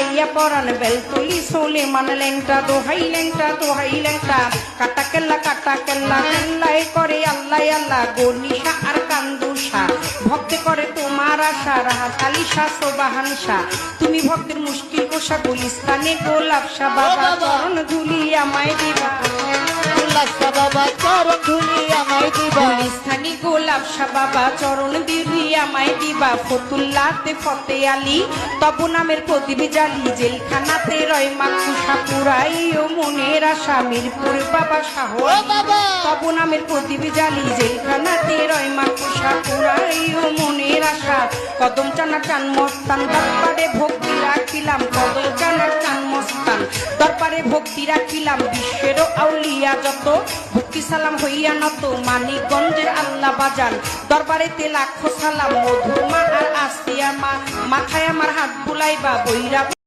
ইয়া পরান বেলতলি সোলেমান লেংটা দোহাই লেংটা কাটা কেল্লা কেল্লাই করে আল্লাহ আল্লাহ গনিশা আর কান্দুষা ভক্তে করে তোমার আশা রাহাত আলী শাহ সোবাহান শাহ তুমি ভক্তের মুশকিল কোষা গুলিস্তানে গোলাপ শাহ বাবা চরণ ধুলি আমায় দিবা বাবা চরণ ধুলি আমায় দিবা গুলিস্তানি গোলাপ শাহ বাবা চরণ ধুলি আমায় দিবা ফতুল্লাতে ফতে আলী তব নামের প্রদীপ জালি জেলখানাতে রয় মাকুষা পুরাই ও মনের আশা মিরপুর বাবা শাহ তব নামের প্রদীপ জালি জেলখানাতে রয় মাকুষা পুরাই ও মনের আশা কদম চানা চান মস্তান দরবারে ভক্তি রাখিলাম কদম চানা চান মস্তান দরবারে ভক্তি রাখিলাম বিশ্বেরও আউলিয়া যত ভক্তি সালাম হইয়া নত মানিকগঞ্জের আল্লাহ বাজান দরবারেতে লাখো সালাম মধুমা আর আসিয়া মা মাথায় আমার হাত বুলাইবা বৈরা